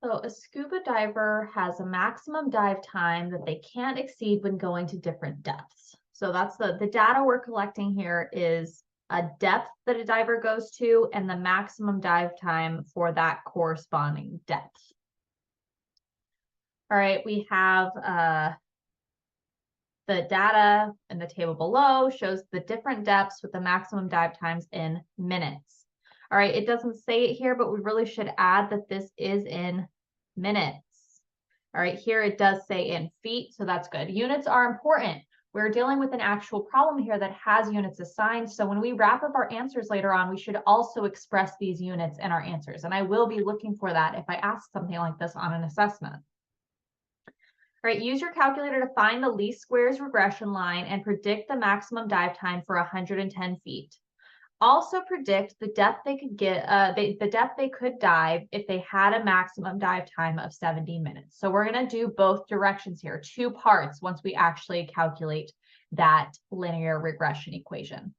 So a scuba diver has a maximum dive time that they can't exceed when going to different depths. So that's the data we're collecting here is a depth that a diver goes to and the maximum dive time for that corresponding depth. All right, we have the data in the table below shows the different depths with the maximum dive times in minutes. All right, it doesn't say it here, but we really should add that this is in minutes. All right, here it does say in feet, so that's good. Units are important. We're dealing with an actual problem here that has units assigned. So when we wrap up our answers later on, we should also express these units in our answers. And I will be looking for that if I ask something like this on an assessment. All right, use your calculator to find the least squares regression line and predict the maximum dive time for 110 feet. Also predict the depth they could get, the depth they could dive if they had a maximum dive time of 70 minutes. So we're going to do both directions here, two parts once we actually calculate that linear regression equation.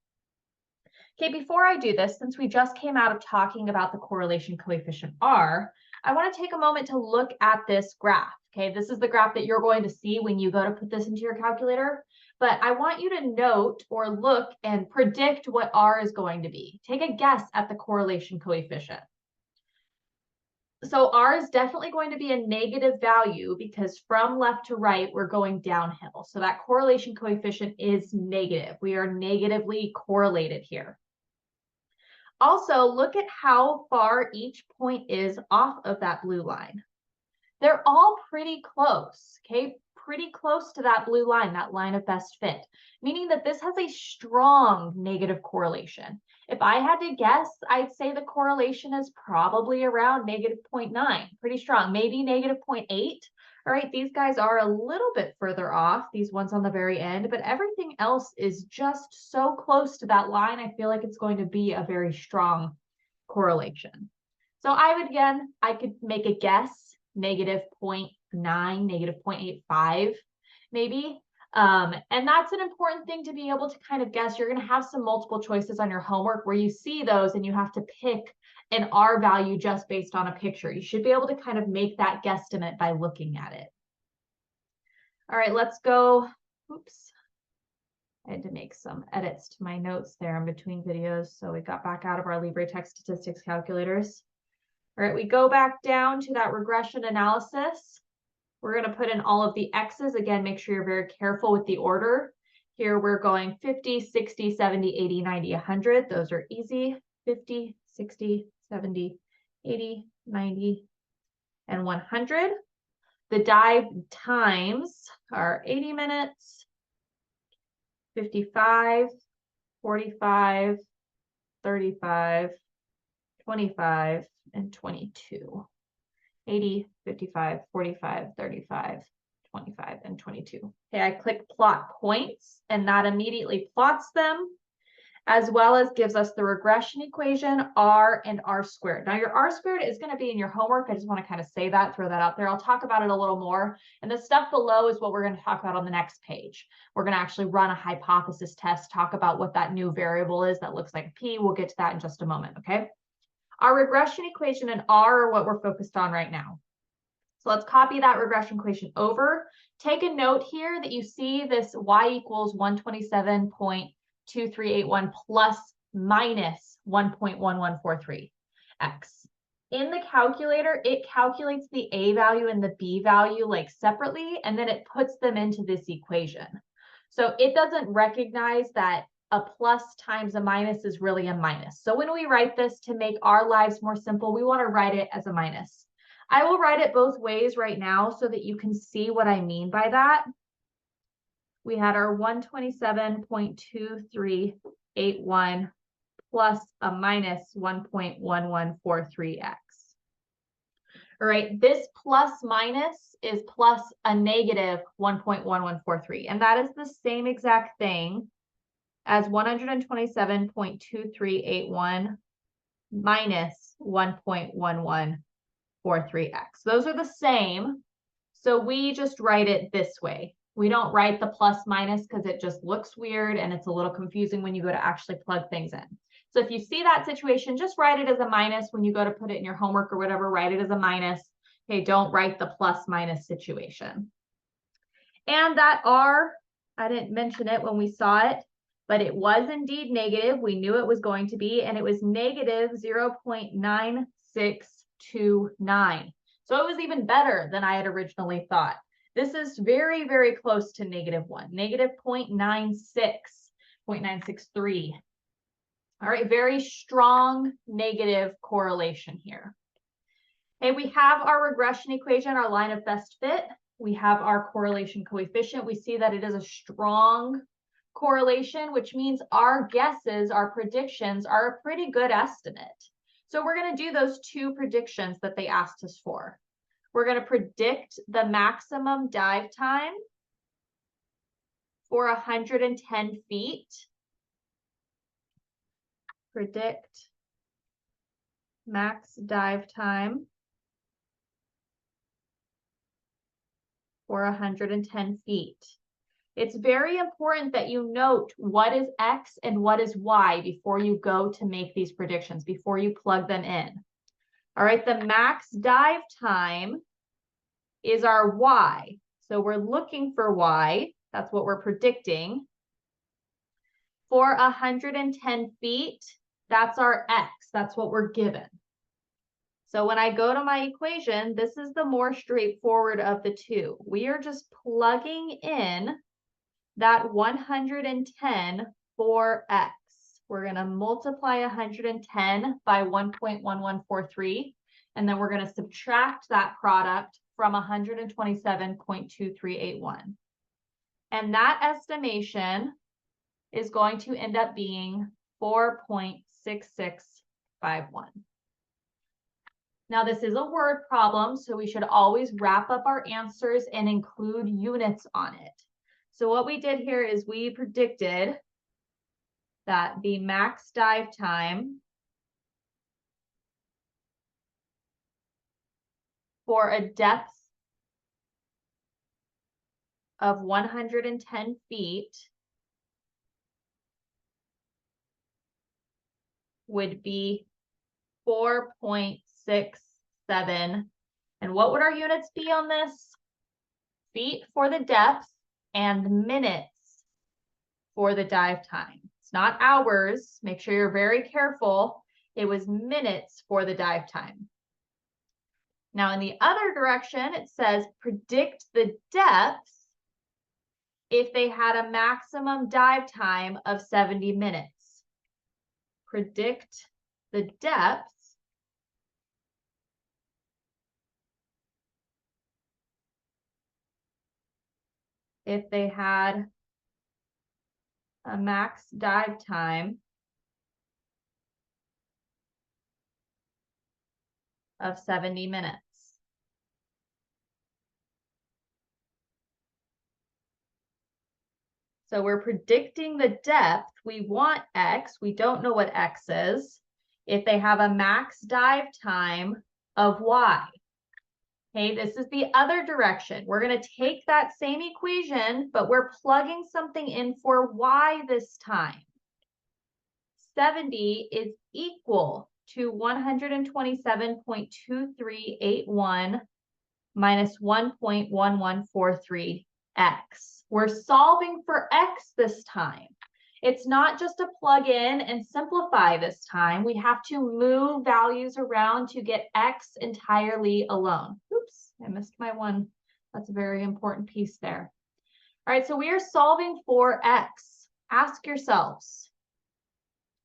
Okay, before I do this, since we just came out of talking about the correlation coefficient R, I want to take a moment to look at this graph. Okay, this is the graph that you're going to see when you go to put this into your calculator. But I want you to note or look and predict what R is going to be. Take a guess at the correlation coefficient. So R is definitely going to be a negative value because from left to right, we're going downhill. So that correlation coefficient is negative. We are negatively correlated here. Also, look at how far each point is off of that blue line. They're all pretty close, okay? Pretty close to that blue line, that line of best fit, meaning that this has a strong negative correlation. If I had to guess, I'd say the correlation is probably around negative 0.9, pretty strong, maybe negative 0.8. All right, these guys are a little bit further off, these ones on the very end, but everything else is just so close to that line. I feel like it's going to be a very strong correlation. So I could make a guess, negative 0.9, negative 0.85, maybe. And that's an important thing to be able to kind of guess. You're going to have some multiple choices on your homework where you see those and you have to pick an R value just based on a picture. You should be able to kind of make that guesstimate by looking at it. All right, let's go. Oops. I had to make some edits to my notes there in between videos. So we got back out of our LibreText statistics calculators. All right, we go back down to that regression analysis. We're going to put in all of the X's. Again, make sure you're very careful with the order. Here we're going 50, 60, 70, 80, 90, 100. Those are easy. 50, 60, 70, 80, 90, and 100. The dive times are 80 minutes, 55, 45, 35, 25, and 22. 80, 55, 45, 35, 25, and 22. Okay, I click plot points, and that immediately plots them, as well as gives us the regression equation, R and R squared. Now, your R squared is going to be in your homework. I just want to kind of say that, throw that out there. I'll talk about it a little more. And the stuff below is what we're going to talk about on the next page. We're going to actually run a hypothesis test, talk about what that new variable is that looks like a P. We'll get to that in just a moment, okay? Our regression equation and R are what we're focused on right now. So let's copy that regression equation over. Take a note here that you see this y equals 127.2381 plus minus 1.1143x. In the calculator, it calculates the A value and the B value like separately, and then it puts them into this equation. So it doesn't recognize that a plus times a minus is really a minus. So when we write this to make our lives more simple, we want to write it as a minus. I will write it both ways right now so that you can see what I mean by that. We had our 127.2381 plus a minus 1.1143x. All right, this plus minus is plus a negative 1.1143, and that is the same exact thing as 127.2381 minus 1.1143x. Those are the same, so we just write it this way. We don't write the plus minus because it just looks weird and it's a little confusing when you go to actually plug things in. So if you see that situation, just write it as a minus when you go to put it in your homework or whatever, write it as a minus. Okay, don't write the plus minus situation. And that R, I didn't mention it when we saw it, but it was indeed negative. We knew it was going to be, and it was negative 0.9629. So it was even better than I had originally thought. This is very, very close to -1, negative 0.96, 0.963. All right, very strong negative correlation here. Okay, we have our regression equation, our line of best fit. We have our correlation coefficient. We see that it is a strong correlation, which means our guesses, our predictions are a pretty good estimate. So we're going to do those two predictions that they asked us for. We're going to predict the maximum dive time for 110 feet. Predict max dive time for 110 feet. It's very important that you note what is X and what is Y before you go to make these predictions, before you plug them in. All right, the max dive time is our Y. So we're looking for Y. That's what we're predicting. For 110 feet, that's our X. That's what we're given. So when I go to my equation, this is the more straightforward of the two. We are just plugging in that 110 for X. We're going to multiply 110 by 1.1143, and then we're going to subtract that product from 127.2381. And that estimation is going to end up being 4.6651. Now, this is a word problem, so we should always wrap up our answers and include units on it. So what we did here is we predicted that the max dive time for a depth of 110 feet would be 4.67. And what would our units be on this? Feet for the depth and minutes for the dive time. It's not hours. Make sure you're very careful. It was minutes for the dive time. Now in the other direction, it says predict the depth if they had a maximum dive time of 70 minutes. Predict the depth if they had a max dive time of 70 minutes. So we're predicting the depth. We want X. We don't know what X is. If they have a max dive time of Y. Okay, this is the other direction. We're going to take that same equation, but we're plugging something in for Y this time. 70 is equal to 127.2381 minus 1.1143x. We're solving for X this time. It's not just a plug in and simplify this time. We have to move values around to get X entirely alone. Oops, I missed my one. That's a very important piece there. All right, so we are solving for X. Ask yourselves,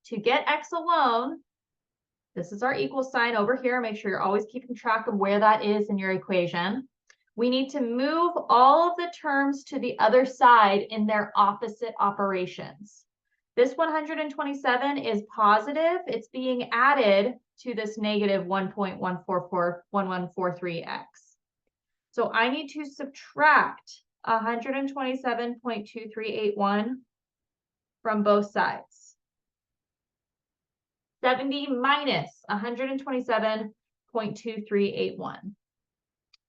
to get X alone, this is our equal sign over here. Make sure you're always keeping track of where that is in your equation. We need to move all of the terms to the other side in their opposite operations. This 127 is positive. It's being added to this negative 1.1143x. So I need to subtract 127.2381 from both sides. 70 minus 127.2381.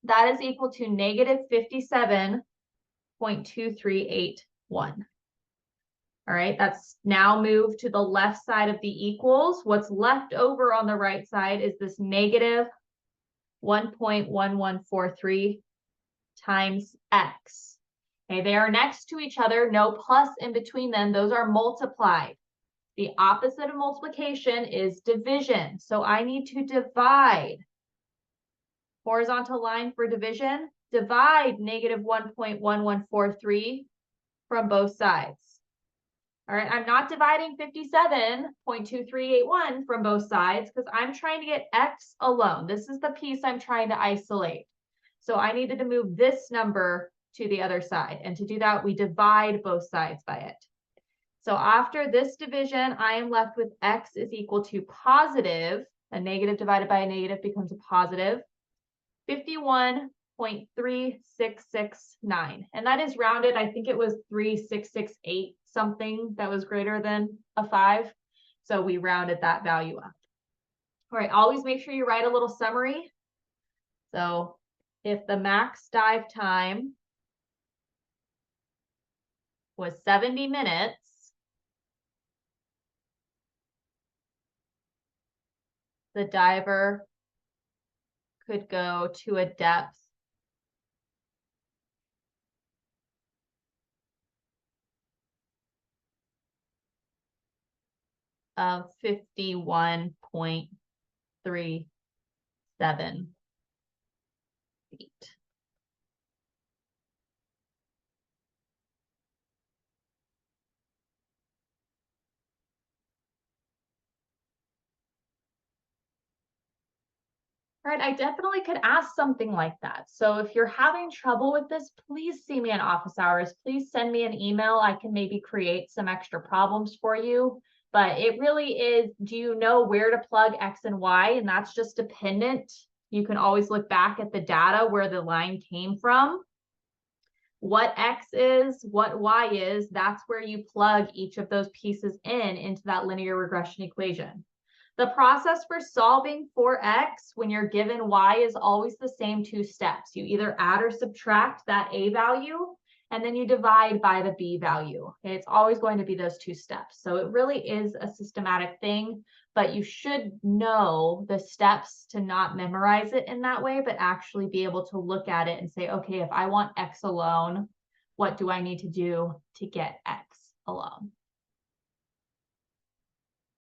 That is equal to negative 57.2381. All right, that's now moved to the left side of the equals. What's left over on the right side is this negative 1.1143 times x. Okay, they are next to each other, no plus in between them. Those are multiplied. The opposite of multiplication is division. So I need to divide. Horizontal line for division, divide negative 1.1143 from both sides. All right, I'm not dividing 57.2381 from both sides because I'm trying to get x alone. This is the piece I'm trying to isolate. So I needed to move this number to the other side. And to do that, we divide both sides by it. So after this division, I am left with x is equal to positive. A negative divided by a negative becomes a positive. 51.3669. And that is rounded. I think it was 3668 something that was greater than a 5. So we rounded that value up. All right, always make sure you write a little summary. So if the max dive time was 70 minutes, the diver could go to a depth of 51.37 feet. Right, I definitely could ask something like that. So if you're having trouble with this, please see me in office hours. Please send me an email. I can maybe create some extra problems for you. But it really is, do you know where to plug X and Y? And that's just dependent. You can always look back at the data where the line came from. What X is, what Y is, that's where you plug each of those pieces into that linear regression equation. The process for solving for X when you're given Y is always the same 2 steps. You either add or subtract that A value, and then you divide by the B value. Okay, it's always going to be those 2 steps. So it really is a systematic thing, but you should know the steps to not memorize it in that way, but actually be able to look at it and say, okay, if I want X alone, what do I need to do to get X alone?